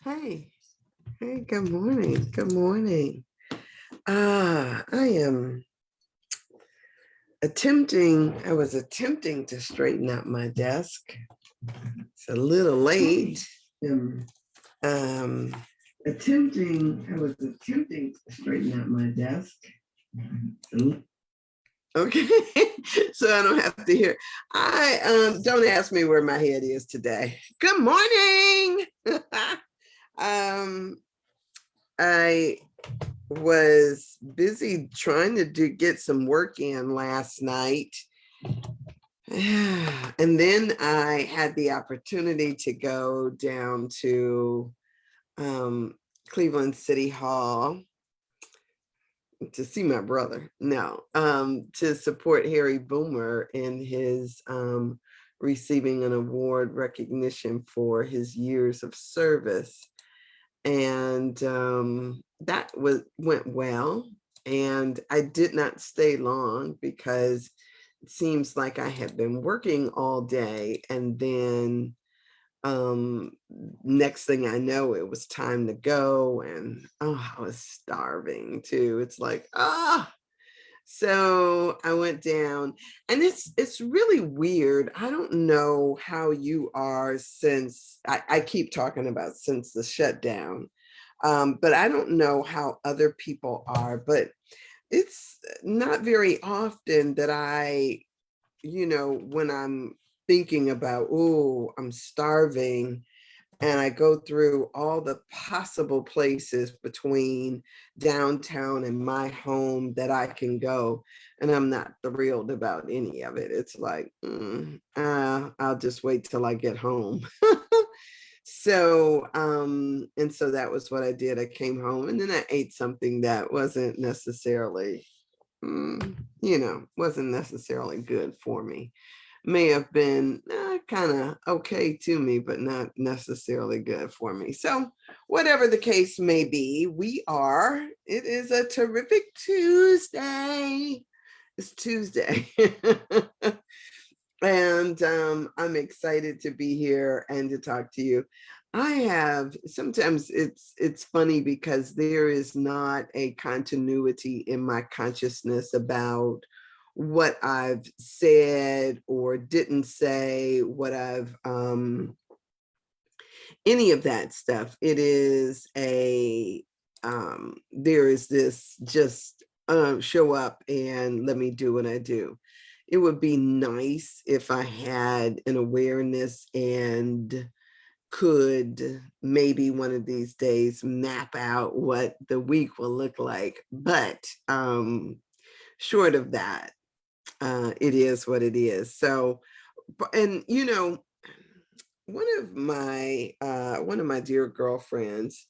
Hey, hey, good morning. Good morning. I am I was attempting to straighten out my desk. It's a little late. Um, um, I was attempting to straighten out my desk. Okay, so I don't have to hear. I don't ask me where my head is today. Good morning. um, I was busy trying to get some work in last night. And then I had the opportunity to go down to um, Cleveland City Hall to see my brother. No, to support Harry Boomer in his receiving an award recognition for his years of service. And that went well. And I did not stay long because it seems like I had been working all day, and then um next thing I know, it was time to go, and I was starving too. It's like so I went down, and it's really weird. I don't know how you are, since I keep talking about since the shutdown. But I don't know how other people are, but it's not very often that when I'm thinking about, oh, I'm starving, and I go through all the possible places between downtown and my home that I can go, and I'm not thrilled about any of it. It's like, I'll just wait till I get home. And so that was what I did. I came home, and then I ate something that wasn't necessarily good for me. May have been kind of okay to me, but not necessarily good for me. So, whatever the case may be, it is a terrific Tuesday. It's Tuesday. And I'm excited to be here and to talk to you. I have sometimes it's funny because there is not a continuity in my consciousness about what I've said or didn't say, what I've any of that stuff. It is there is this just show up and let me do what I do. It would be nice if I had an awareness and could maybe one of these days map out what the week will look like. But short of that, it is what it is. So, and one of my dear girlfriends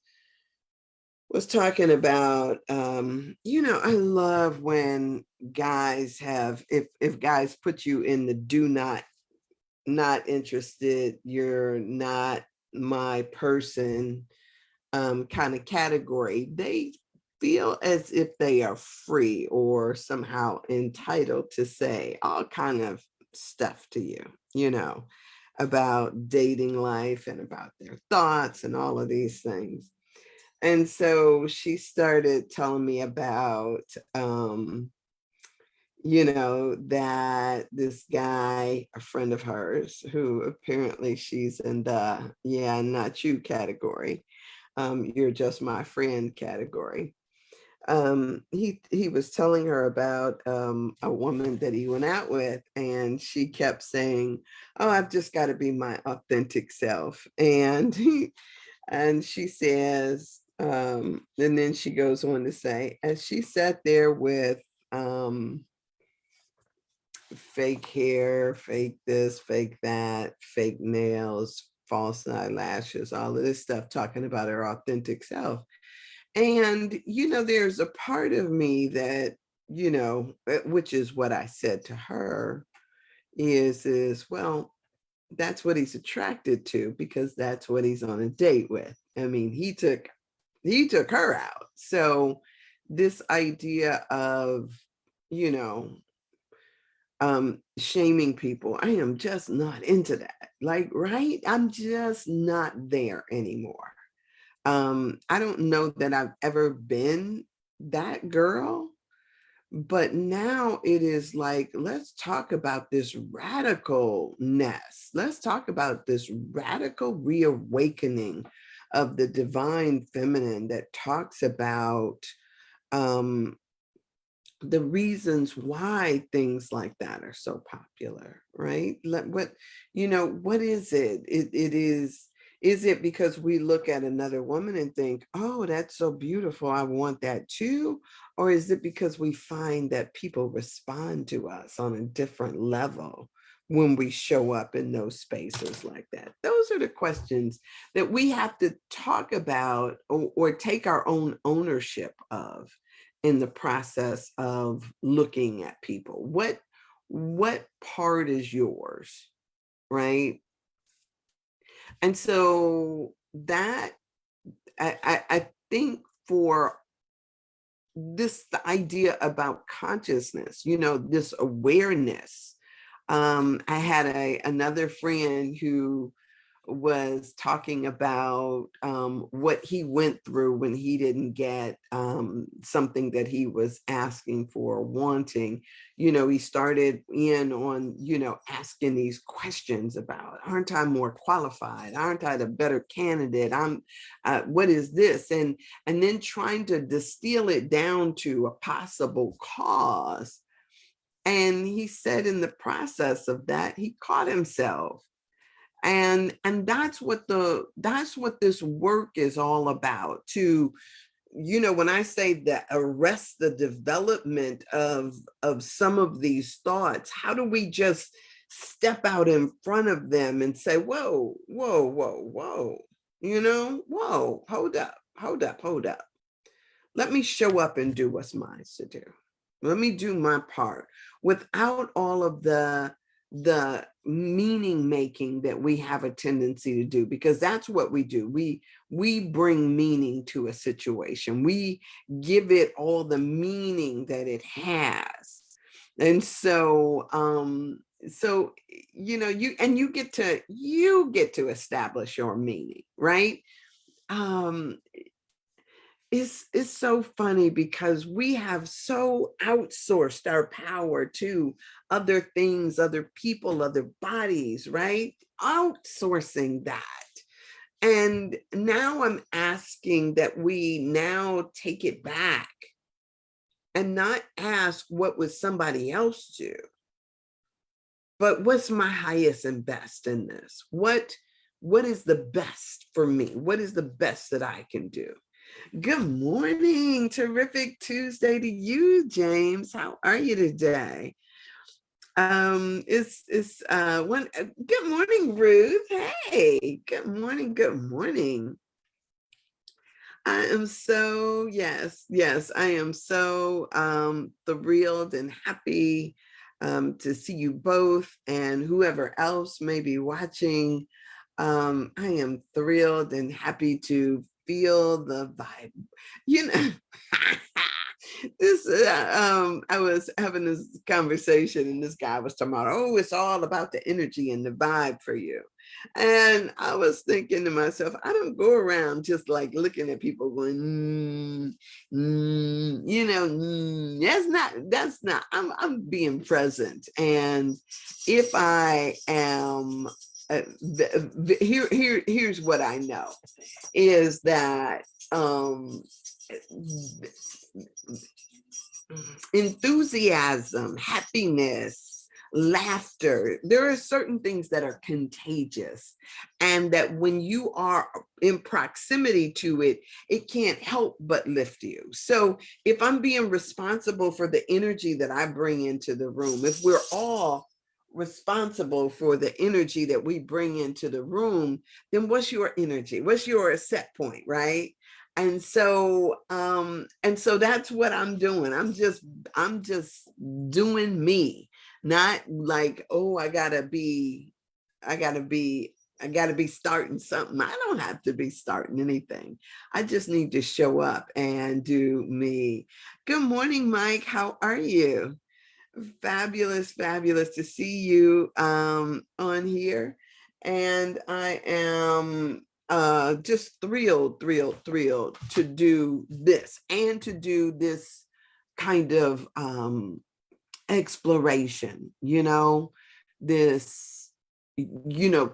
was talking about, I love when guys have, if guys put you in the do not interested, you're not my person kind of category. They feel as if they are free or somehow entitled to say all kind of stuff to you, about dating life and about their thoughts and all of these things. And so she started telling me about that this guy, a friend of hers, who apparently she's in the yeah, not you category. You're just my friend category. He was telling her about a woman that he went out with, and she kept saying, "Oh, I've just got to be my authentic self." And she says, and then she goes on to say, as she sat there with fake hair, fake this, fake that, fake nails, false eyelashes, all of this stuff, talking about her authentic self. And, there's a part of me that, which is what I said to her, well, that's what he's attracted to because that's what he's on a date with. I mean, he took her out. So this idea of, you know, shaming people, I am just not into that. Like, right? I'm just not there anymore. I don't know that I've ever been that girl, but now it is like, let's talk about this radicalness. Let's talk about this radical reawakening of the divine feminine that talks about um, the reasons why things like that are so popular, right? What, what is it? It is it because we look at another woman and think, oh, that's so beautiful, I want that too? Or is it because we find that people respond to us on a different level when we show up in those spaces like that? Those are the questions that we have to talk about, or take our own ownership of in the process of looking at people. What part is yours, right? And so that I think for this, the idea about consciousness, this awareness. I had another friend who was talking about what he went through when he didn't get something that he was asking for, wanting. He started in on, asking these questions about, aren't I more qualified? Aren't I the better candidate? What is this? And then trying to distill it down to a possible cause. And he said in the process of that, he caught himself. And that's what this work is all about, to, when I say that, arrest the development of some of these thoughts. How do we just step out in front of them and say, whoa, whoa, whoa, whoa, whoa, hold up, let me show up and do what's mine to do. Let me do my part without all of the meaning making that we have a tendency to do, because that's what we do. We bring meaning to a situation. We give it all the meaning that it has. And so you get to establish your meaning, right? um it's so funny because we have so outsourced our power to other things, other people, other bodies, right? Outsourcing that. And now I'm asking that we now take it back and not ask what would somebody else do, but what's my highest and best in this? What is the best for me? What is the best that I can do? Good morning. Terrific Tuesday to you, James. How are you today? It's one good morning, Ruth. Hey, good morning, good morning. I am so, yes, I am so thrilled and happy to see you both, and whoever else may be watching. I am thrilled and happy to feel the vibe. You know, this I was having this conversation, and this guy was talking about, oh, it's all about the energy and the vibe for you. And I was thinking to myself, I don't go around just like looking at people going, that's not, I'm being present. And if I am, here's what I know is that enthusiasm, happiness, laughter, there are certain things that are contagious, and that when you are in proximity to it, it can't help but lift you. So if I'm being responsible for the energy that I bring into the room, if we're all responsible for the energy that we bring into the room, then what's your energy? What's your set point, right? And so that's what I'm doing. I'm just doing me, not like, oh, I gotta be starting something. I don't have to be starting anything. I just need to show up and do me. Good morning, Mike. How are you? Fabulous, fabulous to see you on here. And I am just thrilled to do this and to do this kind of exploration, this,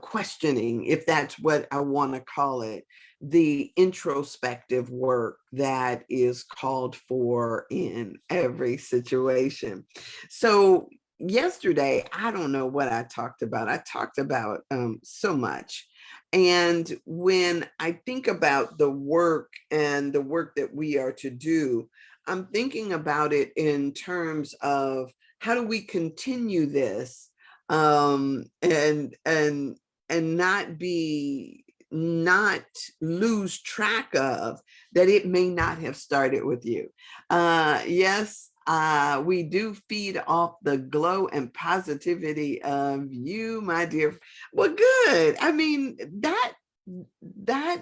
questioning, if that's what I want to call it, the introspective work that is called for in every situation. So yesterday, I don't know what I talked about. I talked about so much. And when I think about the work and the work that we are to do, I'm thinking about it in terms of how do we continue this, and not lose track of that it may not have started with you. Yes, we do feed off the glow and positivity of you, my dear. Well, good. I mean, that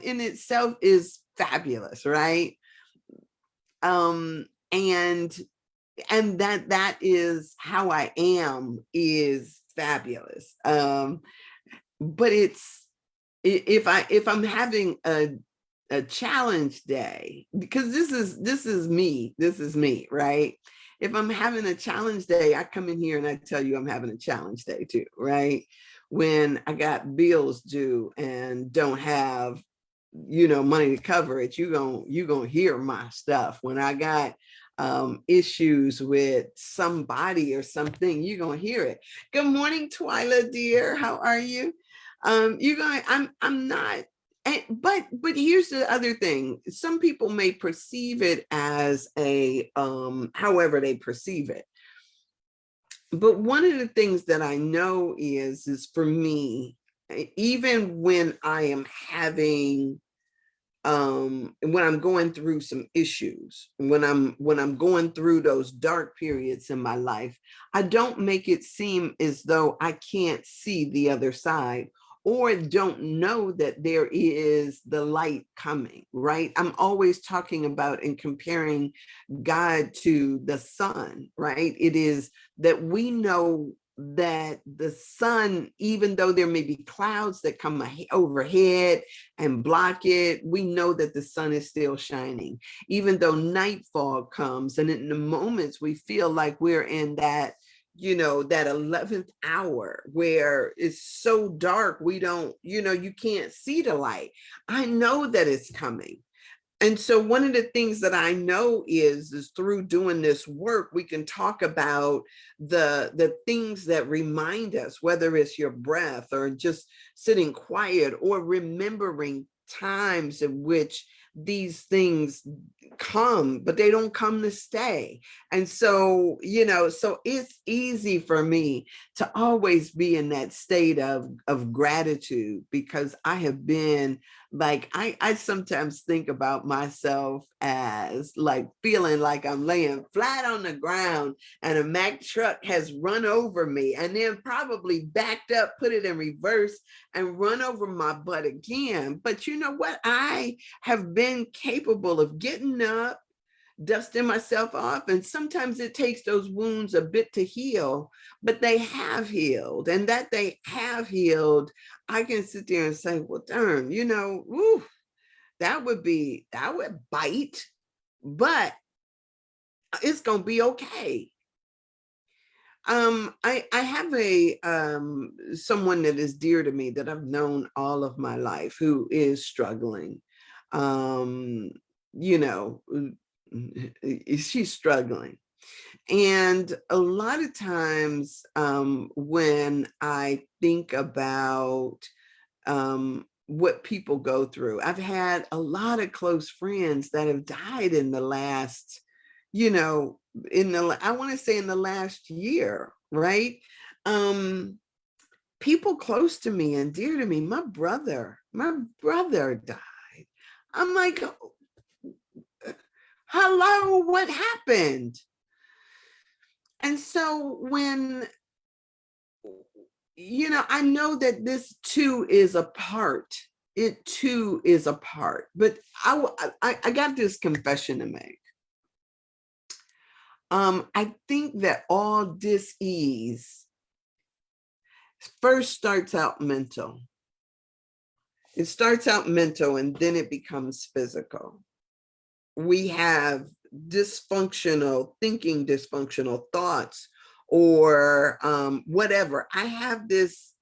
in itself is fabulous, right? Um, and that is how I am, is fabulous. But it's, if I'm having a challenge day, because this is me, right? If I'm having a challenge day, I come in here and I tell you I'm having a challenge day too, right? When I got bills due and don't have, money to cover it, you gonna hear my stuff. When I got issues with somebody or something, you're gonna hear it. Good morning, Twyla dear. How are you? You're going, I'm not. But here's the other thing. Some people may perceive it as a however they perceive it. But one of the things that I know is for me, even when I am having when I'm going through some issues, when I'm going through those dark periods in my life, I don't make it seem as though I can't see the other side or don't know that there is the light coming, right? I'm always talking about and comparing God to the sun, right? It is that we know that the sun, even though there may be clouds that come overhead and block it, we know that the sun is still shining. Even though nightfall comes, and in the moments we feel like we're in that, that 11th hour where it's so dark, we don't, you can't see the light. I know that it's coming. And so one of the things that I know is through doing this work, we can talk about the things that remind us, whether it's your breath or just sitting quiet or remembering times in which these things come, but they don't come to stay. And so, so it's easy for me to always be in that state of gratitude, because I have been like, I sometimes think about myself as like feeling like I'm laying flat on the ground and a Mack truck has run over me and then probably backed up, put it in reverse and run over my butt again. But you know what? I have been capable of getting up, dusting myself off. And sometimes it takes those wounds a bit to heal, but they have healed. And that they have healed, I can sit there and say, well, darn, woo, that would bite, but it's going to be okay. I have a someone that is dear to me that I've known all of my life who is struggling. You know, she's struggling. And a lot of times when I think about what people go through, I've had a lot of close friends that have died in the last, I want to say in the last year, right? People close to me and dear to me, my brother died. I'm like, hello, what happened? And so when, I know that this too is a part. It too is a part. But I got this confession to make. I think that all dis-ease first starts out mental. It starts out mental and then it becomes physical. We have dysfunctional thinking, dysfunctional thoughts, or whatever. I have this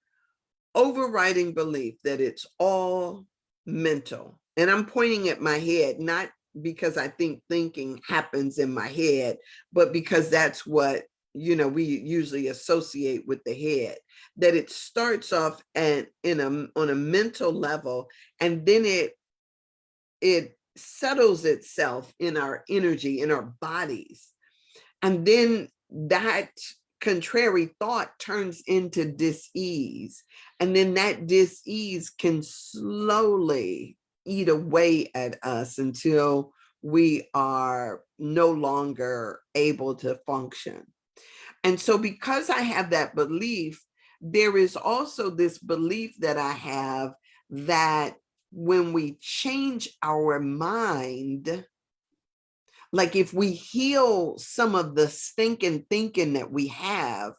overriding belief that it's all mental. And I'm pointing at my head, not because I think thinking happens in my head, but because that's what, we usually associate with the head, that it starts off on a mental level, and then it settles itself in our energy, in our bodies. And then that contrary thought turns into dis-ease. And then that dis-ease can slowly eat away at us until we are no longer able to function. And so, because I have that belief, there is also this belief that I have that when we change our mind, like if we heal some of the stinking thinking that we have,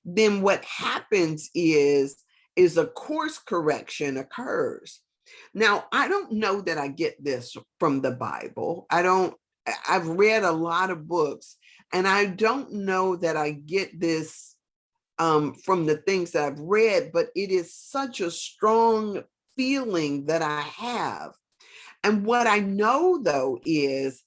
then what happens is a course correction occurs. Now, I don't know that I get this from the Bible. I've read a lot of books, and I don't know that I get this from the things that I've read, but it is such a strong feeling that I have. And what I know though is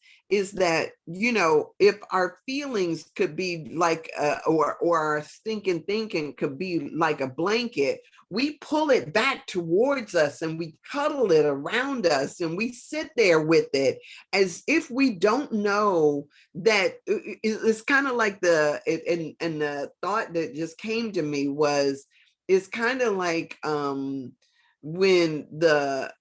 that, if our feelings could be like or our stinking thinking could be like a blanket, we pull it back towards us and we cuddle it around us and we sit there with it as if we don't know that. It's kind of like and the thought that just came to me was, it's kind of like when the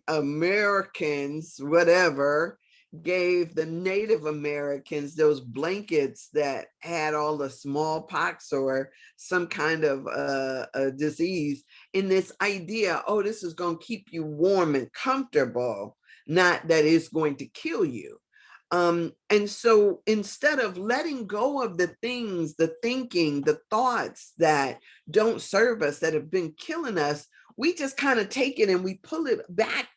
Americans, whatever, gave the Native Americans those blankets that had all the smallpox or some kind of a disease, in this idea, oh, this is going to keep you warm and comfortable, not that it's going to kill you. And so instead of letting go of the things, the thinking, the thoughts that don't serve us, that have been killing us, we just kind of take it and we pull it back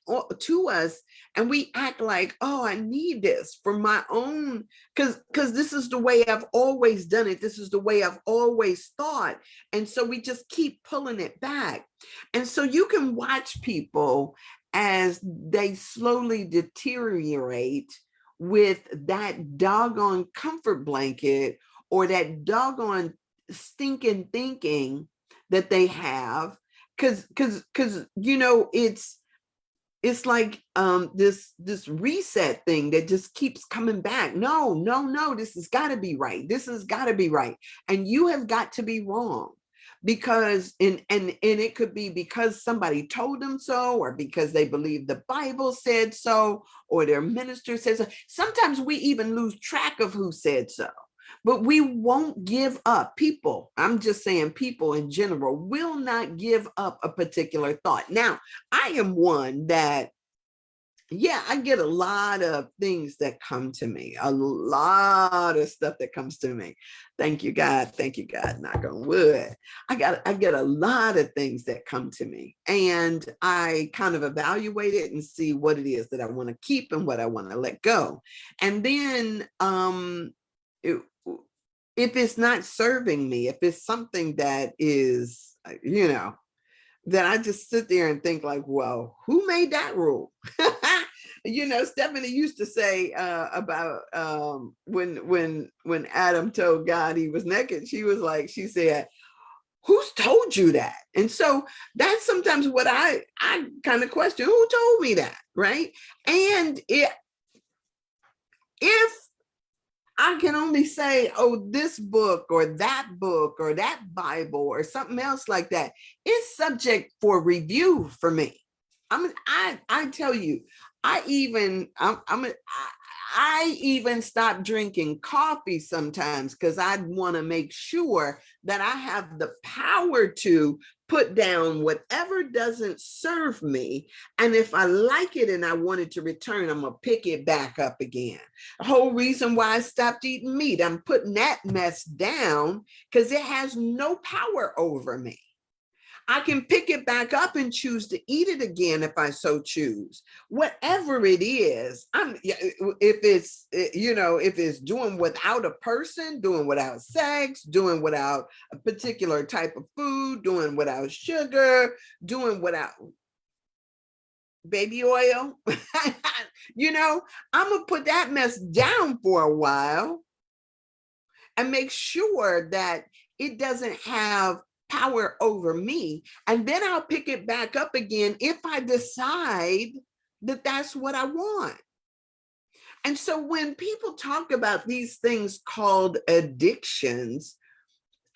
to us, and we act like, oh, I need this for my own, because this is the way I've always done it. This is the way I've always thought. And so we just keep pulling it back. And so you can watch people as they slowly deteriorate with that doggone comfort blanket or that doggone stinking thinking that they have. Because it's like this reset thing that just keeps coming back. No, this has got to be right. This has got to be right. And you have got to be wrong, because and it could be because somebody told them so, or because they believe the Bible said so, or their minister says so. Sometimes we even lose track of who said so. But we won't give up. People, I'm just saying, people in general will not give up a particular thought. Now, I am one that, yeah, I get a lot of things that come to me, a lot of stuff that comes to me. Thank you, God. Thank you, God. Knock on wood. I get a lot of things that come to me, and I kind of evaluate it and see what it is that I want to keep and what I want to let go. And then if it's not serving me, if it's something that is, then I just sit there and think like, well, who made that rule? Stephanie used to say about when Adam told God he was naked, she said, who's told you that? And so that's sometimes what I kind of question, who told me that, right? And if I can only say, oh, this book or that Bible or something else like that is subject for review for me. I tell you, I even stop drinking coffee sometimes because I want to make sure that I have the power to put down whatever doesn't serve me. And if I like it and I want it to return, I'm going to pick it back up again. The whole reason why I stopped eating meat, I'm putting that mess down because it has no power over me. I can pick it back up and choose to eat it again if I so choose. Whatever it is, if it's if it's doing without a person, doing without sex, doing without a particular type of food, doing without sugar, doing without baby oil, I'm gonna put that mess down for a while and make sure that it doesn't have power over me. And then I'll pick it back up again if I decide that that's what I want. And so when people talk about these things called addictions,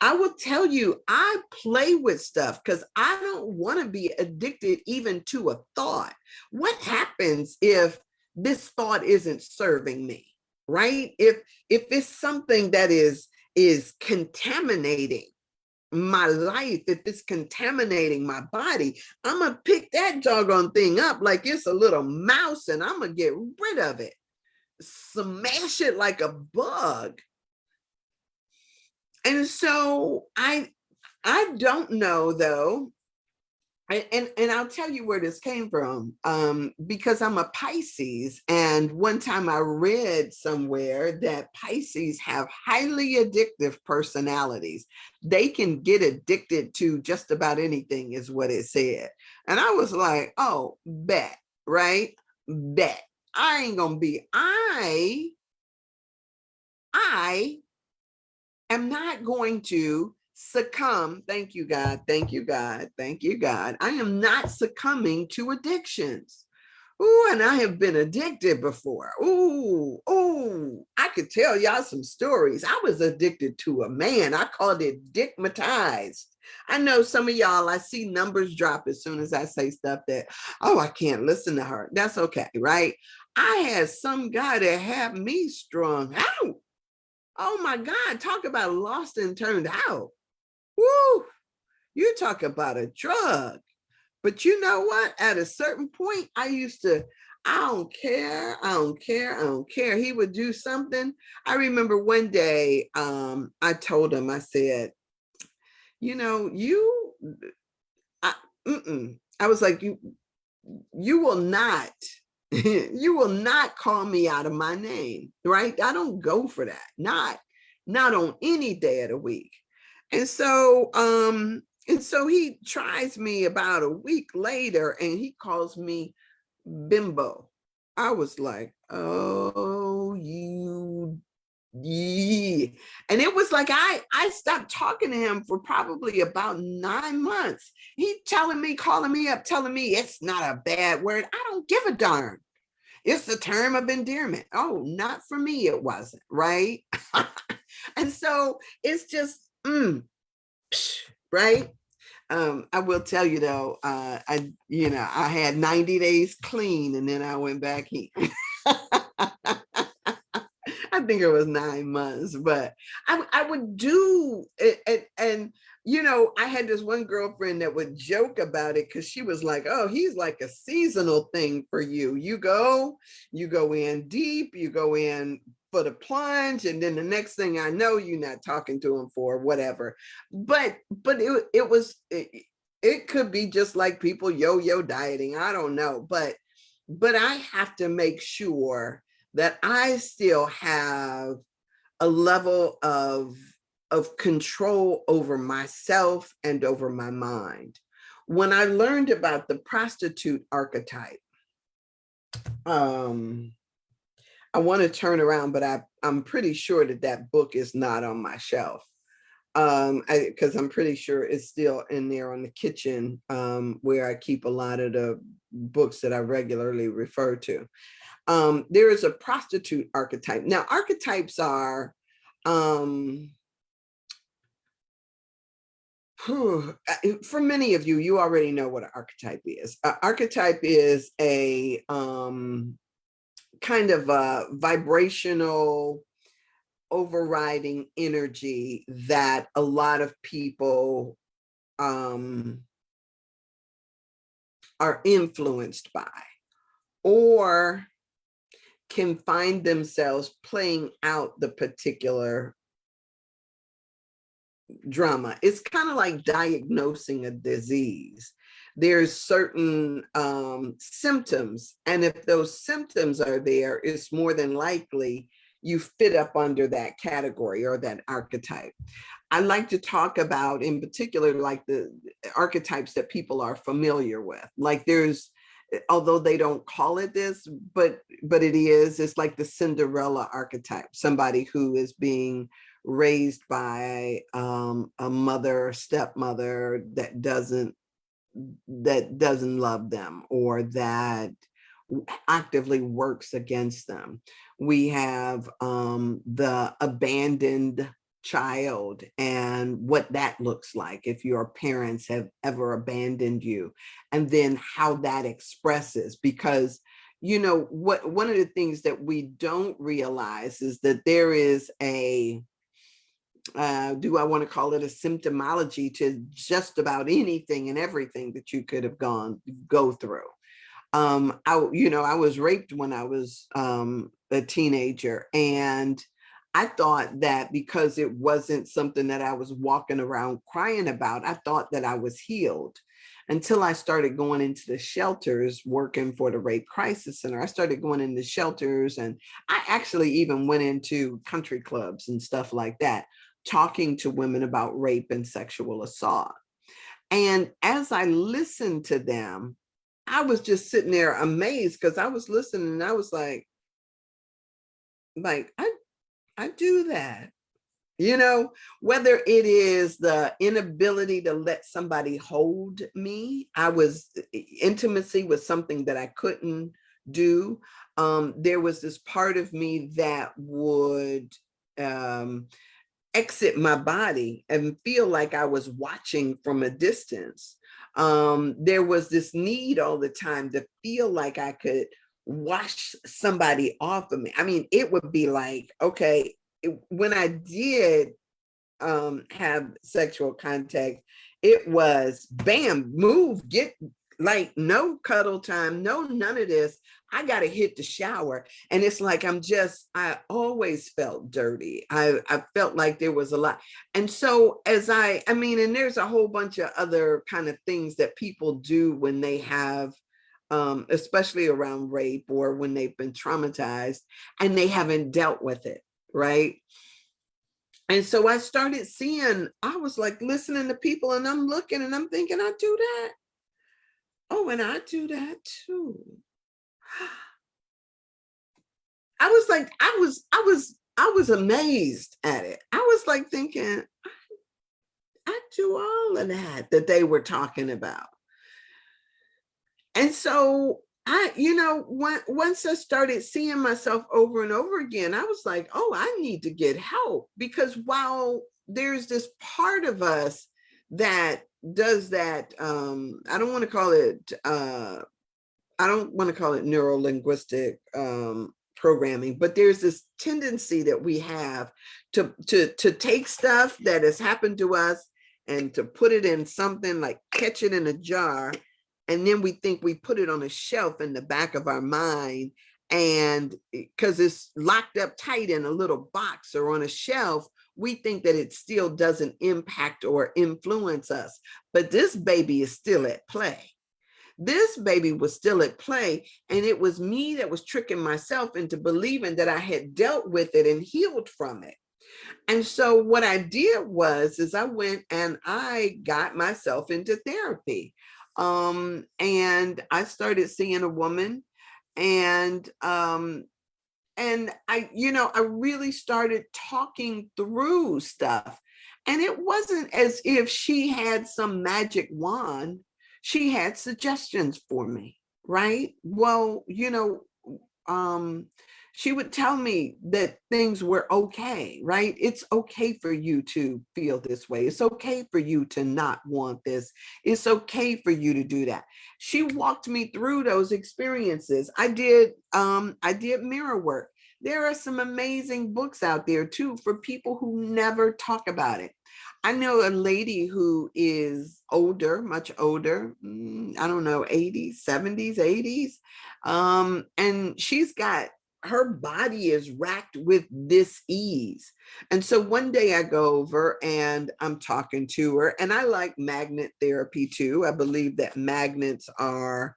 I will tell you, I play with stuff because I don't want to be addicted even to a thought. What happens if this thought isn't serving me, right? If it's something that is contaminating my life, if it's contaminating my body, I'm gonna pick that doggone thing up like it's a little mouse and I'm gonna get rid of it, smash it like a bug. And so I don't know though, and I'll tell you where this came from, because I'm a Pisces, and one time I read somewhere that Pisces have highly addictive personalities. They can get addicted to just about anything, is what it said. And I was like, oh, bet, right? Bet. I ain't gonna be, I am not going to succumb. Thank you, God. Thank you, God. Thank you, God. I am not succumbing to addictions. Ooh, and I have been addicted before. Ooh, I could tell y'all some stories. I was addicted to a man. I called it dickmatized. I know some of y'all, I see numbers drop as soon as I say stuff that, oh, I can't listen to her. That's okay, right? I had some guy that had me strung out. Oh my God, talk about lost and turned out. Woo, you talk about a drug. But you know what? At a certain point, I don't care, I don't care, I don't care. He would do something. I remember one day, I told him, I said, you know, I, I was like, you will not, you will not call me out of my name, right? I don't go for that. Not on any day of the week. And so he tries me about a week later and he calls me bimbo. I was like, oh, yeah. And it was like I stopped talking to him for probably about 9 months. He calling me up, telling me it's not a bad word. I don't give a darn. It's a term of endearment. Oh, not for me, it wasn't, right? And so it's just, right? I will tell you though, I had 90 days clean and then I went back in. I think it was 9 months, but I would do it. And I had this one girlfriend that would joke about it because she was like, oh, he's like a seasonal thing for you. You go in deep, you go in for the plunge, and then the next thing I know, you're not talking to him for whatever. But it could be just like people yo-yo dieting. I don't know, but I have to make sure that I still have a level of control over myself and over my mind. When I learned about the prostitute archetype, I want to turn around, but I'm pretty sure that book is not on my shelf, because I'm pretty sure it's still in there on the kitchen, where I keep a lot of the books that I regularly refer to. There is a prostitute archetype. Now, archetypes are, for many of you, you already know what an archetype is. Archetype is a kind of a vibrational overriding energy that a lot of people are influenced by, or can find themselves playing out the particular drama. It's kind of like diagnosing a disease. There's certain symptoms, and if those symptoms are there, it's more than likely you fit up under that category or that archetype. I like to talk about, in particular, like the archetypes that people are familiar with. Like there's, although they don't call it this, but it is. It's like the Cinderella archetype, somebody who is being raised by a mother, stepmother that doesn't love them, or that actively works against them. We have the abandoned child and what that looks like if your parents have ever abandoned you, and then how that expresses. Because what one of the things that we don't realize is that there is a do I want to call it a symptomology to just about anything and everything that you could have go through. I was raped when I was a teenager, and I thought that because it wasn't something that I was walking around crying about, I thought that I was healed, until I started going into the shelters working for the Rape Crisis Center. I started going into shelters, and I actually even went into country clubs and stuff like that, talking to women about rape and sexual assault. And as I listened to them, I was just sitting there amazed, because I was listening and I was like I do that. Whether it is the inability to let somebody hold me, intimacy was something that I couldn't do. There was this part of me that would exit my body and feel like I was watching from a distance. There was this need all the time to feel like I could wash somebody off of me. I mean, it would be like, okay, when I did have sexual contact, it was bam, move, get, like, no cuddle time, no none of this. I got to hit the shower. And it's like, I always felt dirty. I felt like there was a lot. And so and there's a whole bunch of other kind of things that people do when they have, especially around rape or when they've been traumatized and they haven't dealt with it, right? And so I started seeing, I was like listening to people, and I'm looking and I'm thinking, I do that. Oh, and I do that too. I was amazed at it. I was like thinking, I do all of that they were talking about. And so once I started seeing myself over and over again, I was like, oh, I need to get help. Because while there's this part of us that does that, I don't want to call it neuro-linguistic programming, but there's this tendency that we have to take stuff that has happened to us and to put it in something, like catch it in a jar, and then we think we put it on a shelf in the back of our mind, and because it's locked up tight in a little box or on a shelf, we think that it still doesn't impact or influence us. But this baby is still at play. This baby was still at play, and it was me that was tricking myself into believing that I had dealt with it and healed from it. And so what I did is I went and I got myself into therapy. And I started seeing a woman, and I really started talking through stuff. And it wasn't as if she had some magic wand. She had suggestions for me, right? Well, she would tell me that things were okay, right? It's okay for you to feel this way. It's okay for you to not want this. It's okay for you to do that. She walked me through those experiences. I did mirror work. There are some amazing books out there too for people who never talk about it. I know a lady who is older, much older, I don't know, 80s, 70s, 80s. And she's got her body is racked with dis-ease. And so one day I go over and I'm talking to her, and I like magnet therapy too. I believe that magnets are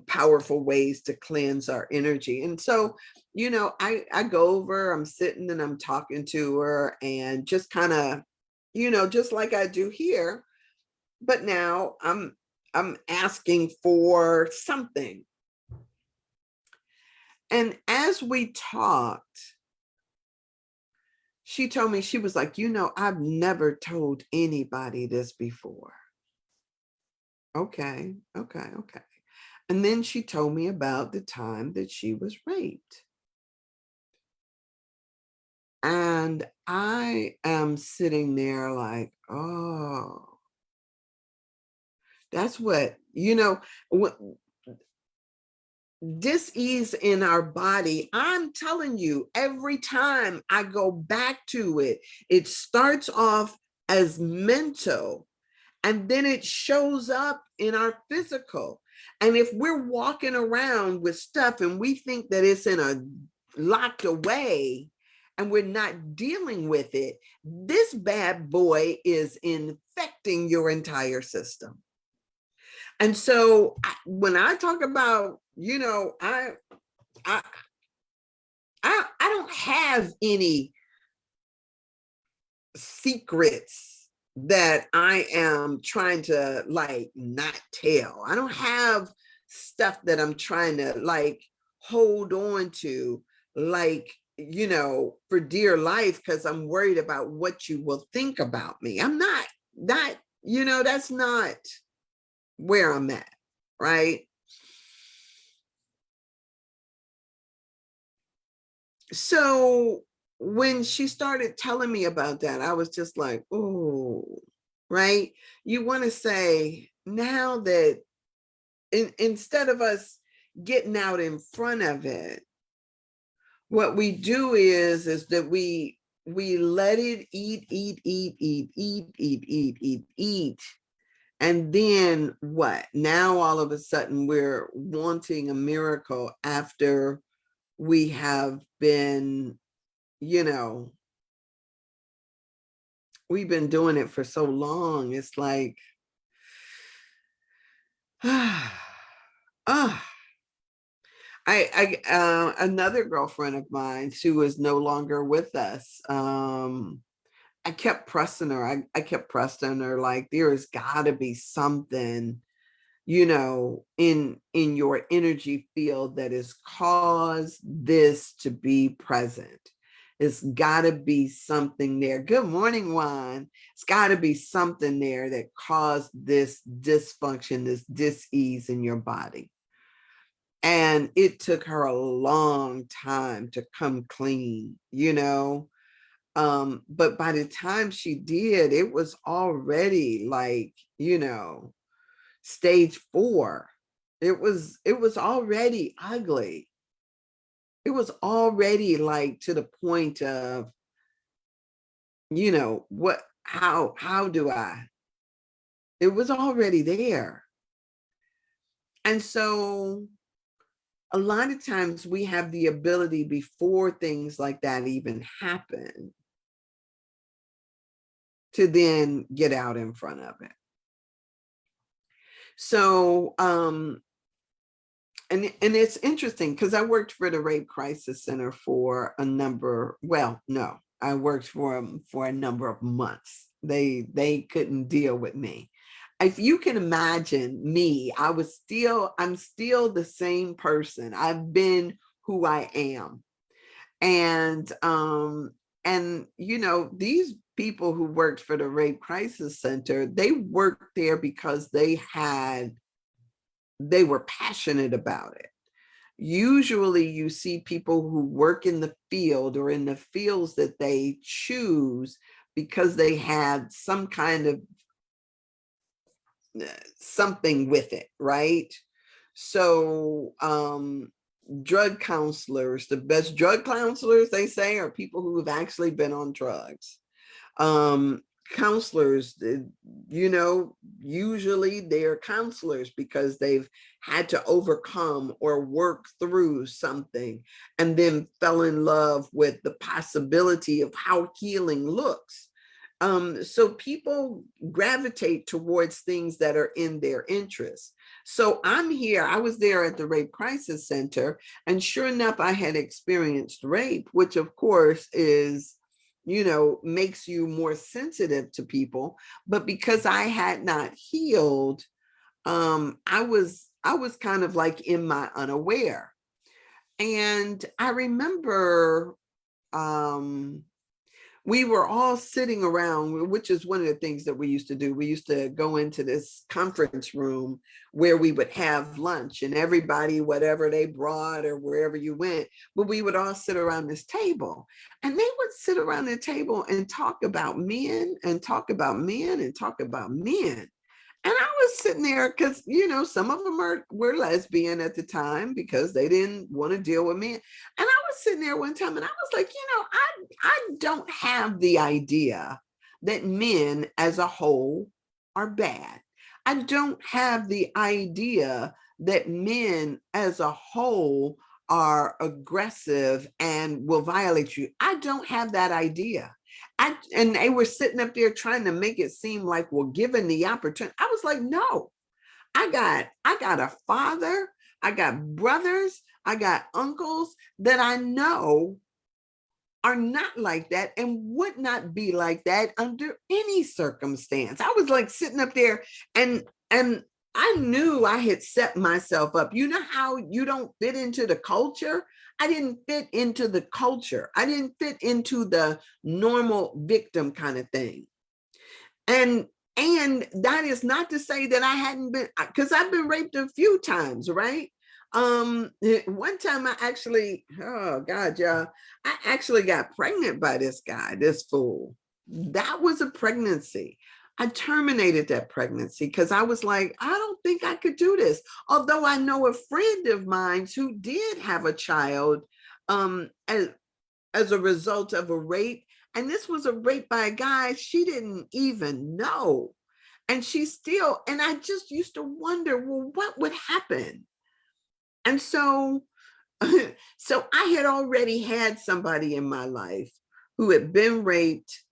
powerful ways to cleanse our energy. And so, I go over, I'm sitting and I'm talking to her, and just kind of, just like I do here, but now I'm asking for something. And as we talked, she told me, she was like, I've never told anybody this before. Okay, okay, okay. And then she told me about the time that she was raped. And I am sitting there like, oh, that's what, dis-ease in our body. I'm telling you, every time I go back to it, it starts off as mental, and then it shows up in our physical. And if we're walking around with stuff and we think that it's in a locked away and we're not dealing with it, this bad boy is infecting your entire system. And so when I talk about, I don't have any secrets that I am trying to like not tell. I don't have stuff that I'm trying to like hold on to, like, for dear life, because I'm worried about what you will think about me. I'm not that, that's not where I'm at, right? So when she started telling me about that, I was just like, oh, right? You want to say now that instead of us getting out in front of it, what we do is that we let it eat. And then what? Now all of a sudden we're wanting a miracle after we have been, we've been doing it for so long. It's like, ah, another girlfriend of mine who is no longer with us. I kept pressing her. I kept pressing her like, there has got to be something, in your energy field that has caused this to be present. It's got to be something there. Good morning, Juan. It's got to be something there that caused this dysfunction, this dis-ease in your body. And it took her a long time to come clean, but by the time she did, it was already like, stage 4. It was already ugly. It was already like to the point of, what, how do I? It was already there. And so a lot of times we have the ability before things like that even happen to then get out in front of it. So, and it's interesting because I worked for the Rape Crisis Center for I worked for them for a number of months. They couldn't deal with me. If you can imagine me, I'm still the same person. I've been who I am. And these people who worked for the Rape Crisis Center, they worked there because they were passionate about it. Usually you see people who work in the field or in the fields that they choose because they had some kind of something with it, right? So drug counselors, the best drug counselors, they say, are people who have actually been on drugs. counselors, usually they're counselors because they've had to overcome or work through something and then fell in love with the possibility of how healing looks. So people gravitate towards things that are in their interest. So I'm here, I was there at the Rape Crisis Center, and sure enough, I had experienced rape, which of course is, makes you more sensitive to people. But because I had not healed, I was kind of like in my unaware. And I remember we were all sitting around, which is one of the things that we used to do. We used to go into this conference room where we would have lunch, and everybody, whatever they brought or wherever you went, but we would all sit around this table, and they would sit around the table and talk about men and talk about men and talk about men. And I was sitting there because, some of them were lesbian at the time because they didn't want to deal with men. And I was sitting there one time and I was like, I don't have the idea that men as a whole are bad. I don't have the idea that men as a whole are aggressive and will violate you. I don't have that idea. And they were sitting up there trying to make it seem like, well, given the opportunity, I was like, no, I got a father, I got brothers, I got uncles that I know are not like that and would not be like that under any circumstance. I was like sitting up there and I knew I had set myself up. You know how you don't fit into the culture? I didn't fit into the culture. I didn't fit into the normal victim kind of thing. And that is not to say that I hadn't been, because I've been raped a few times, right? One time I actually, oh God, y'all, I actually got pregnant by this guy, this fool. That was a pregnancy. I terminated that pregnancy because I was like, I don't think I could do this. Although I know a friend of mine who did have a child as a result of a rape. And this was a rape by a guy she didn't even know. And she still, and I just used to wonder, well, what would happen? And so, so I had already had somebody in my life who had been raped,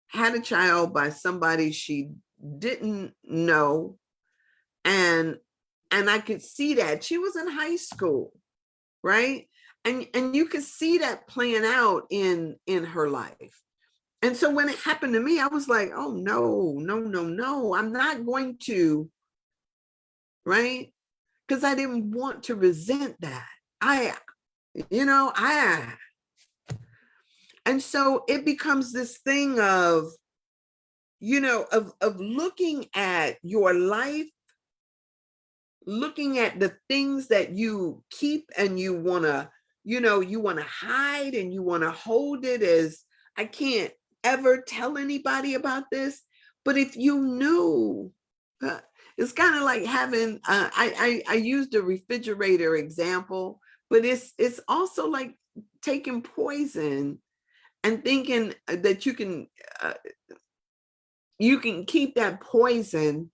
had a child by somebody she didn't know, and I could see that she was in high school, right? And you could see that playing out in her life. And so when it happened to me, I was like, oh no, no, no, no, I'm not going to, right? Because I didn't want to resent that. I and so it becomes this thing of, of looking at your life, looking at the things that you keep and you want to, you want to hide and you want to hold it as, I can't ever tell anybody about this. But if you knew, it's kind of like having, I used a refrigerator example, but it's also like taking poison and thinking that you can keep that poison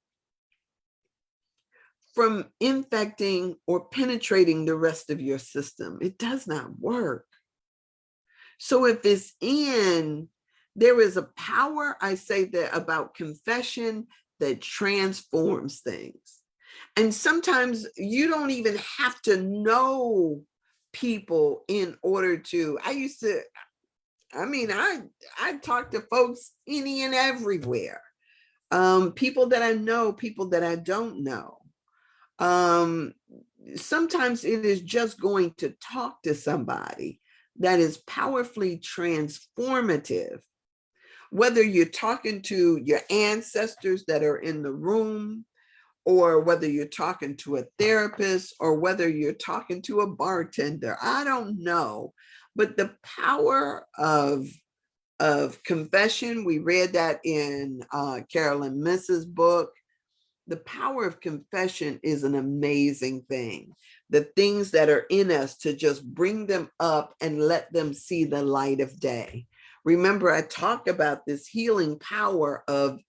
from infecting or penetrating the rest of your system. It does not work. So if it's in, there is a power, I say that about confession, that transforms things. And sometimes you don't even have to know people in order to, I talk to folks any and everywhere. People that I know, people that I don't know. Sometimes it is just going to talk to somebody that is powerfully transformative. Whether you're talking to your ancestors that are in the room, or whether you're talking to a therapist, or whether you're talking to a bartender, I don't know. But the power of confession, we read that in Carolyn Miss's book. The power of confession is an amazing thing. The things that are in us, to just bring them up and let them see the light of day, Remember, I talk about this healing power of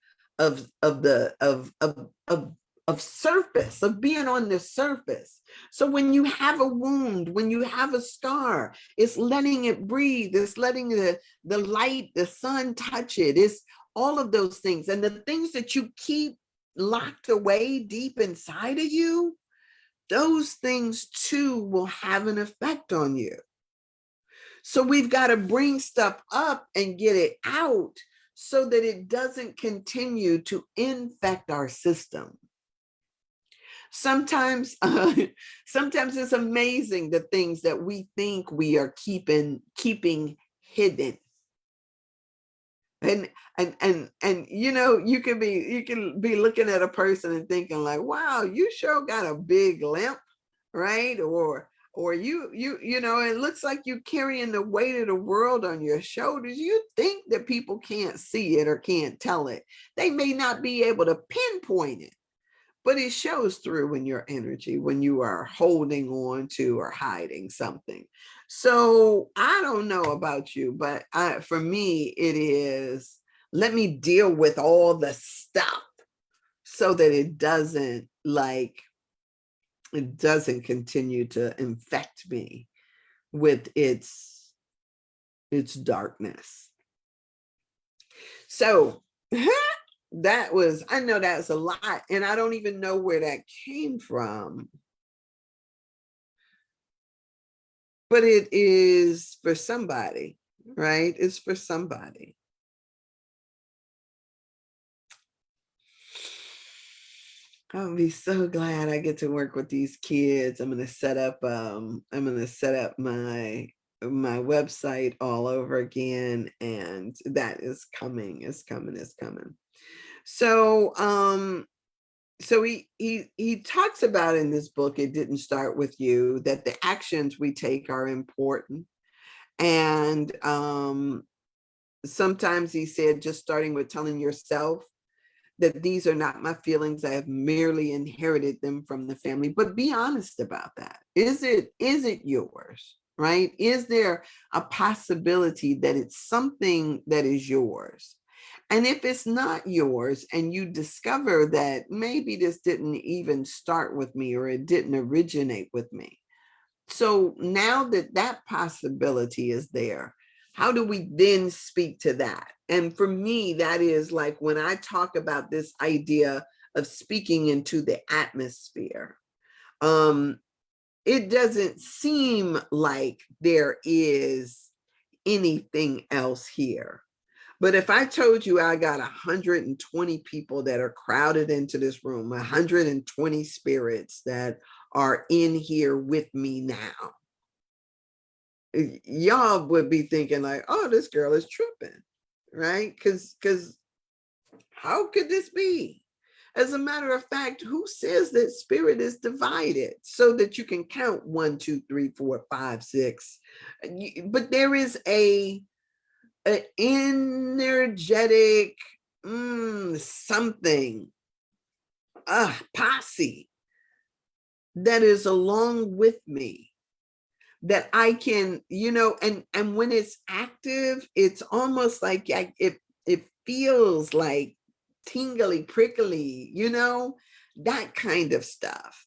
surface, of being on the surface. So when you have a wound, when you have a scar, it's letting it breathe. It's letting the light, the sun touch it. It's all of those things. And the things that you keep locked away deep inside of you, those things too will have an effect on you. So we've got to bring stuff up and get it out so that it doesn't continue to infect our system. Sometimes, sometimes it's amazing the things that we think we are keeping hidden. And you know, you can be looking at a person and thinking like, wow, you sure got a big limp, right? Or you know, it looks like you're carrying the weight of the world on your shoulders. You think that people can't see it or can't tell it. They may not be able to pinpoint it, but it shows through in your energy when you are holding on to or hiding something. So I don't know about you, but for me, it is, let me deal with all the stuff so that it doesn't continue to infect me with its darkness. So that was, I know that's a lot, and I don't even know where that came from. But it is for somebody, right? It's for somebody. I'll be so glad I get to work with these kids. I'm gonna set up my website all over again, and that is coming, is coming, is coming. So so he talks about in this book, It Didn't Start With You, that the actions we take are important. And sometimes he said, just starting with telling yourself that these are not my feelings, I have merely inherited them from the family. But be honest about that. Is it yours, right? Is there a possibility that it's something that is yours? And if it's not yours and you discover that maybe this didn't even start with me or it didn't originate with me. So now that that possibility is there, how do we then speak to that? And for me, that is like when I talk about this idea of speaking into the atmosphere, it doesn't seem like there is anything else here. But if I told you I got 120 people that are crowded into this room, 120 spirits that are in here with me now, y'all would be thinking like, oh, this girl is tripping, right? Because how could this be? As a matter of fact, who says that spirit is divided so that you can count 1, 2, 3, 4, 5, 6? But there is an energetic something, posse that is along with me that I can, you know, and when it's active, it's almost like it feels like tingly, prickly, you know, that kind of stuff.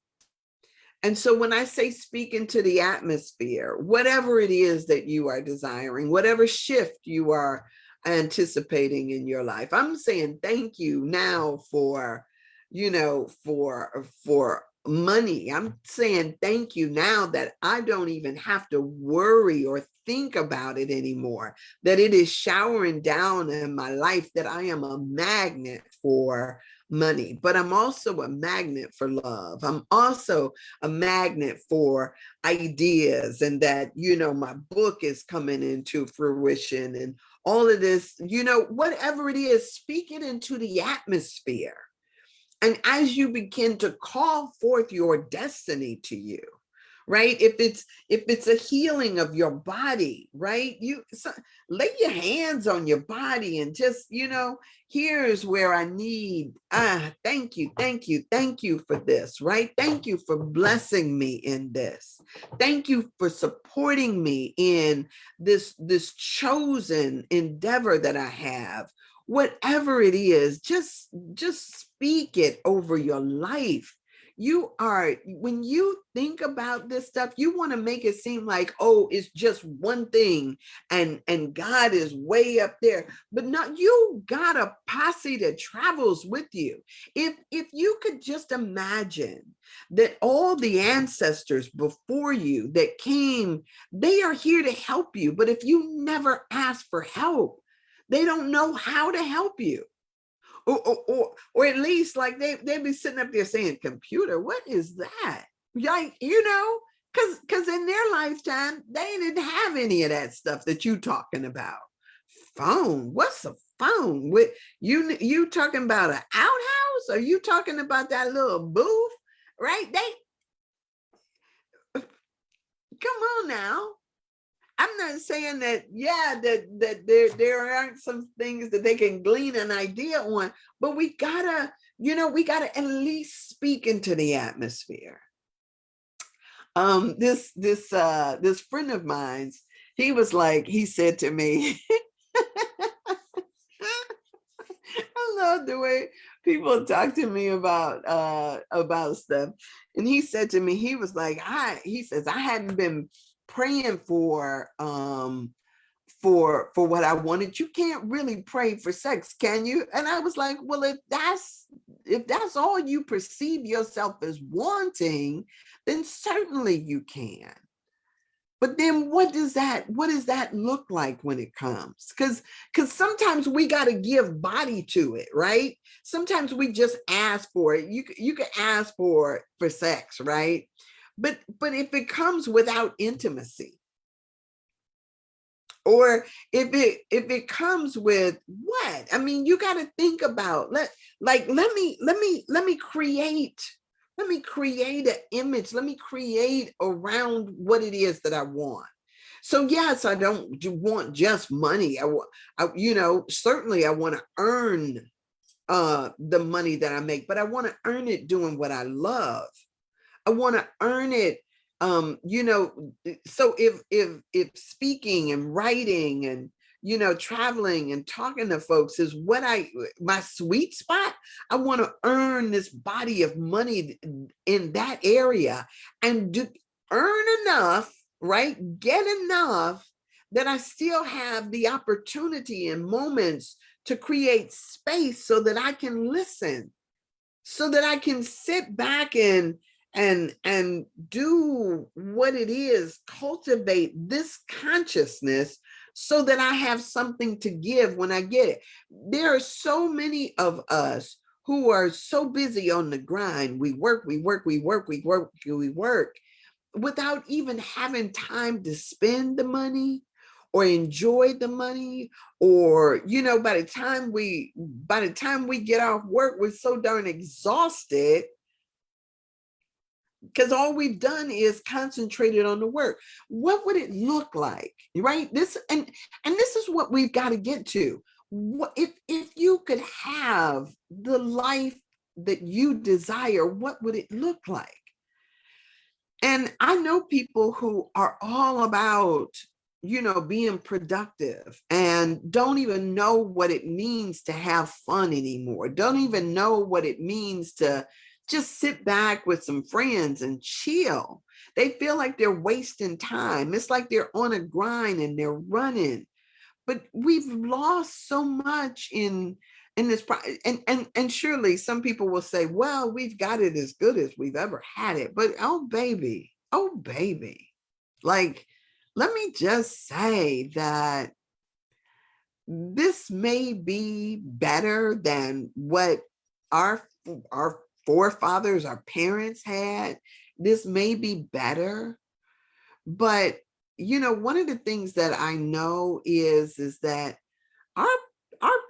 And so when I say speak into the atmosphere, whatever it is that you are desiring, whatever shift you are anticipating in your life, I'm saying thank you now for, you know, for money. I'm saying thank you now that I don't even have to worry or think about it anymore, that it is showering down in my life, that I am a magnet for money, but I'm also a magnet for love. I'm also a magnet for ideas, and that, you know, my book is coming into fruition and all of this, you know, whatever it is, speak it into the atmosphere. And as you begin to call forth your destiny to you, right? If it's a healing of your body, right? Lay your hands on your body and just, here's where I need, thank you, thank you, thank you for this, right? Thank you for blessing me in this. Thank you for supporting me in this chosen endeavor that I have. Whatever it is, just speak it over your life. When you think about this stuff, you want to make it seem like, oh, it's just one thing and God is way up there. But no, you got a posse that travels with you. If you could just imagine that all the ancestors before you that came, they are here to help you. But if you never ask for help, they don't know how to help you. Or at least like they'd be sitting up there saying, computer, what is that? Like, because in their lifetime, they didn't have any of that stuff that you talking about. Phone, what's a phone? With you talking about an outhouse? Are you talking about that little booth? Right? Come on now. I'm not saying that, that there aren't some things that they can glean an idea on, but we gotta at least speak into the atmosphere. This friend of mine's, he said to me, I love the way people talk to me about stuff. And he said to me, he was like, he says, I hadn't been praying for what I wanted. You can't really pray for sex, can you? And I was like, well, if that's all you perceive yourself as wanting, then certainly you can. But then what does that look like when it comes? Because sometimes we got to give body to it, right? Sometimes we just ask for it. You can ask for sex, right? But if it comes without intimacy, or if it comes with what? I mean, you got to think about let me create an image. Let me create around what it is that I want. So yes, I don't want just money. Certainly I want to earn the money that I make, but I want to earn it doing what I love. I want to earn it. So if speaking and writing and traveling and talking to folks is my sweet spot, I want to earn this body of money in that area and earn enough, right? Get enough that I still have the opportunity and moments to create space so that I can listen, so that I can sit back and do what it is, cultivate this consciousness so that I have something to give when I get it. There are so many of us who are so busy on the grind. We work without even having time to spend the money or enjoy the money, or by the time we get off work, we're so darn exhausted because all we've done is concentrated on the work. What would it look like, right? This is what we've got to get to. What if you could have the life that you desire, what would it look like? And I know people who are all about being productive and don't even know what it means to have fun anymore, don't even know what it means to just sit back with some friends and chill. They feel like they're wasting time. It's like they're on a grind and they're running. But we've lost so much in this, and surely some people will say, well, we've got it as good as we've ever had it. But oh baby, like, let me just say that this may be better than what our forefathers, our parents had. This may be better, but one of the things that I know is that our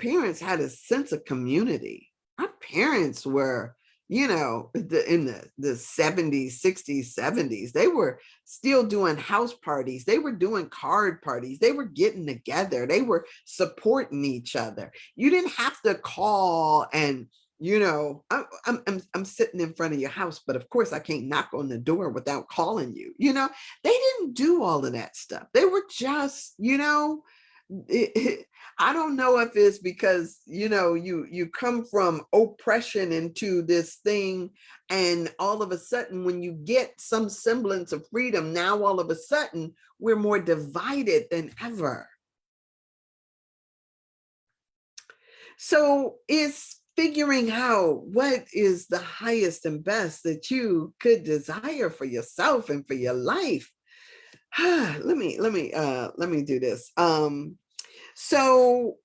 parents had a sense of community. Our parents were in the 70s, 60s, 70s, they were still doing house parties. They were doing card parties. They were getting together. They were supporting each other. You didn't have to call and, I'm sitting in front of your house, but of course I can't knock on the door without calling you. They didn't do all of that stuff. They were just, I don't know if it's because you come from oppression into this thing, and all of a sudden when you get some semblance of freedom, now all of a sudden we're more divided than ever. So it's figuring out what is the highest and best that you could desire for yourself and for your life. let me do this. So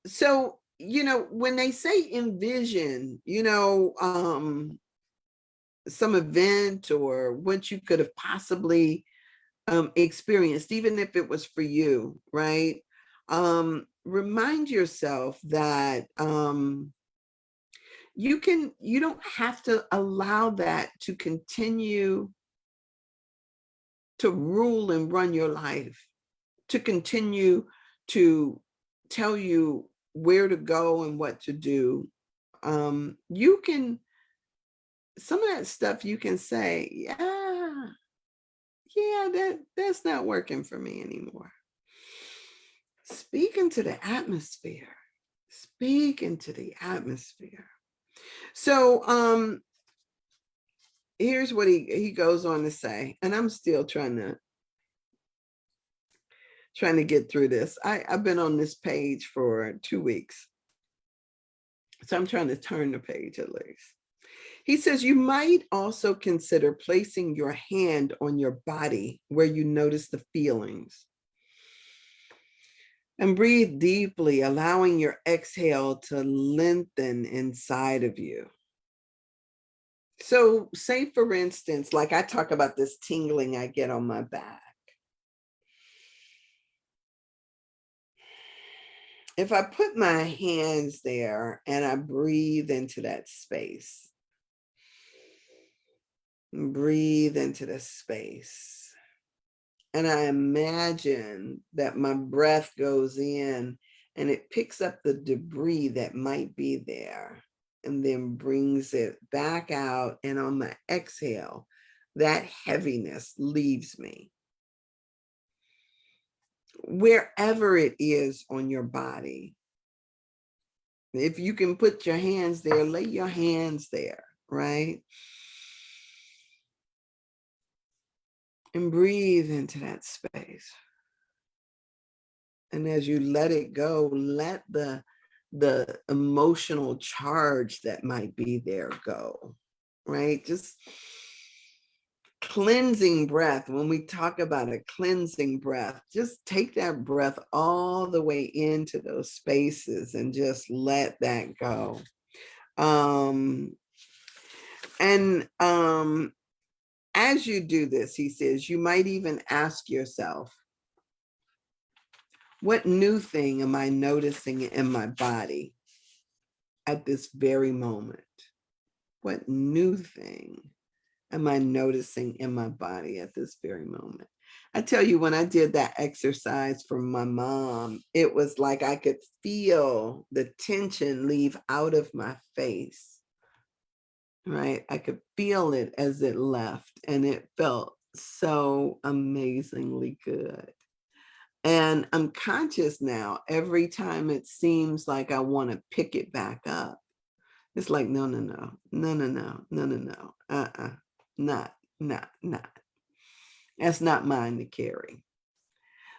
when they say envision, some event or what you could have possibly experienced, even if it was for you, right? Remind yourself that you don't have to allow that to continue to rule and run your life, to continue to tell you where to go and what to do. You can, some of that stuff you can say, that's not working for me anymore. Speak into the atmosphere. Speak into the atmosphere. So here's what he goes on to say, and I'm still trying to get through this. I've been on this page for 2 weeks. So I'm trying to turn the page at least. He says, you might also consider placing your hand on your body where you notice the feelings. And breathe deeply, allowing your exhale to lengthen inside of you. So say, for instance, like I talk about this tingling I get on my back. If I put my hands there and I breathe into that space, breathe into the space, and I imagine that my breath goes in and it picks up the debris that might be there and then brings it back out. And on my exhale, that heaviness leaves me. Wherever it is on your body, if you can put your hands there, lay your hands there, right? And breathe into that space. And as you let it go, let the emotional charge that might be there go, right? Just cleansing breath. When we talk about a cleansing breath, just take that breath all the way into those spaces and just let that go. As you do this, he says, you might even ask yourself, what new thing am I noticing in my body at this very moment? What new thing am I noticing in my body at this very moment? I tell you, when I did that exercise for my mom, it was like I could feel the tension leave out of my face, right? I could feel it as it left, and it felt so amazingly good. And I'm conscious now, every time it seems like I want to pick it back up, it's like, no. Not. That's not mine to carry.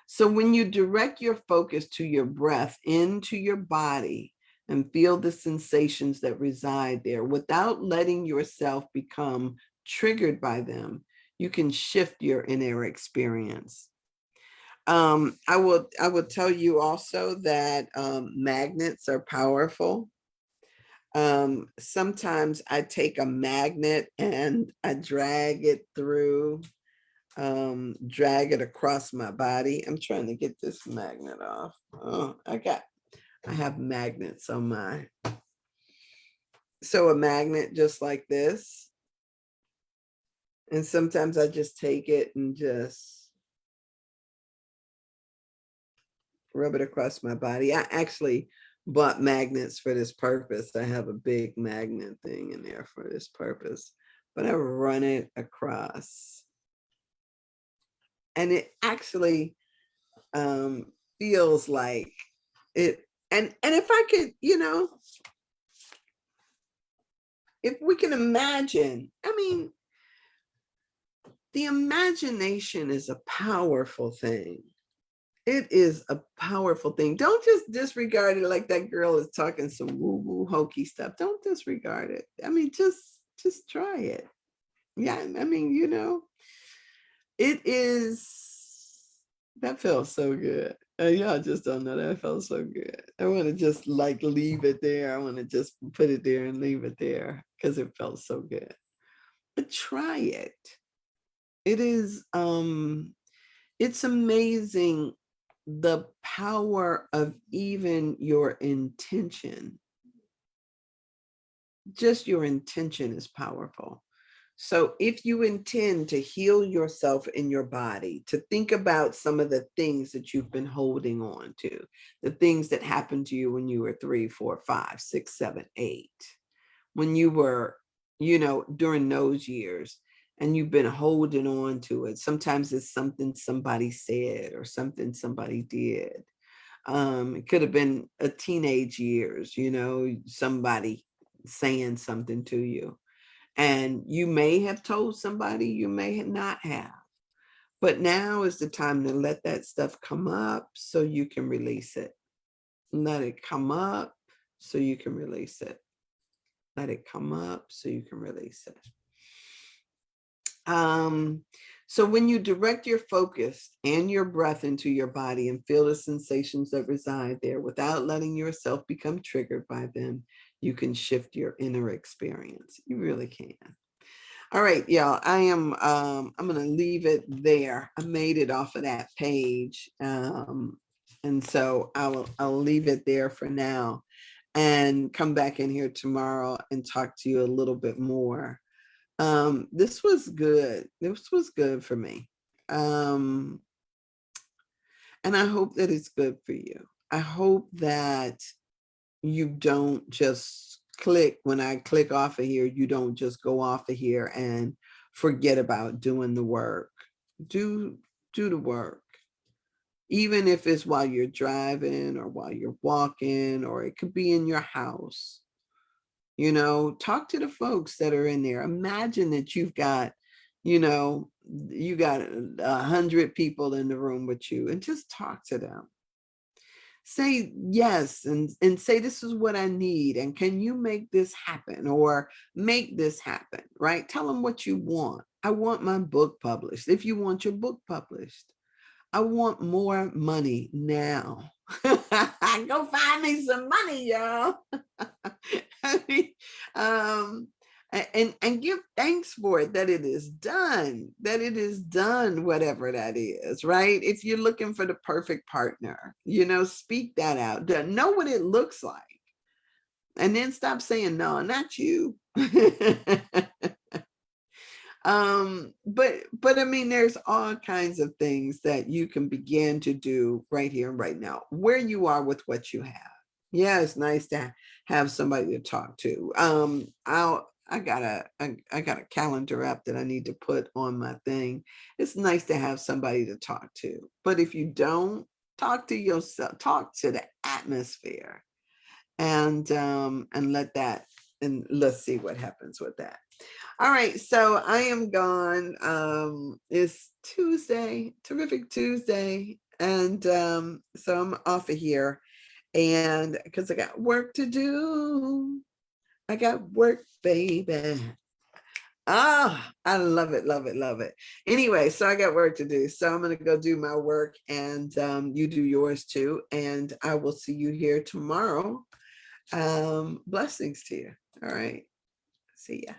So when you direct your focus to your breath into your body and feel the sensations that reside there without letting yourself become triggered by them, you can shift your inner experience. I will tell you also that magnets are powerful. Sometimes I take a magnet and I drag it through, drag it across my body. I'm trying to get this magnet off. Oh, I have magnets on So a magnet just like this. And sometimes I just take it and just rub it across my body. I actually bought magnets for this purpose. I have a big magnet thing in there for this purpose, but I run it across. And it actually feels like it. And if I could, if we can imagine, I mean, the imagination is a powerful thing. It is a powerful thing. Don't just disregard it like that girl is talking some woo-woo hokey stuff. Don't disregard it. I mean, just try it. Yeah, I mean, it is, that feels so good. Y'all just don't know that felt so good. I want to just like leave it there. I want to just put it there and leave it there because it felt so good. But try it. It is it's amazing the power of even your intention. Just your intention is powerful. So if you intend to heal yourself in your body, to think about some of the things that you've been holding on to, the things that happened to you when you were 3, 4, 5, 6, 7, 8, when you were, during those years, and you've been holding on to it. Sometimes it's something somebody said or something somebody did. It could have been a teenage years, somebody saying something to you. And you may have told somebody, you may not have. But now is the time to let that stuff come up so you can release it. Let it come up so you can release it. Let it come up so you can release it. So when you direct your focus and your breath into your body and feel the sensations that reside there without letting yourself become triggered by them, you can shift your inner experience. You really can. All right, y'all. I'm gonna leave it there. I made it off of that page. And so I'll leave it there for now and come back in here tomorrow and talk to you a little bit more. This was good. This was good for me. And I hope that it's good for you. I hope that you don't just click when I click off of here, you don't just go off of here and forget about doing the work. Do the work. Even if it's while you're driving or while you're walking, or it could be in your house. Talk to the folks that are in there. Imagine that you've got, you got 100 people in the room with you, and just talk to them. Say yes, and say, this is what I need, and can you make this happen, or make this happen, right? Tell them what you want. I want my book published. If you want your book published, I want more money now. Go find me some money, y'all. And give thanks for it, that it is done, whatever that is, right? If you're looking for the perfect partner, speak that out. Know what it looks like. And then stop saying, no, not you. But I mean, there's all kinds of things that you can begin to do right here and right now, where you are with what you have. Yeah, it's nice to have somebody to talk to. I got a calendar app that I need to put on my thing. It's nice to have somebody to talk to. But if you don't, talk to yourself, talk to the atmosphere, and let that, and let's see what happens with that. All right, so I am gone. It's Tuesday, terrific Tuesday. And so I'm off of here, and because I got work to do. I got work, baby. I love it, love it, love it. Anyway, so I got work to do. So I'm going to go do my work, and you do yours too. And I will see you here tomorrow. Blessings to you. All right. See ya.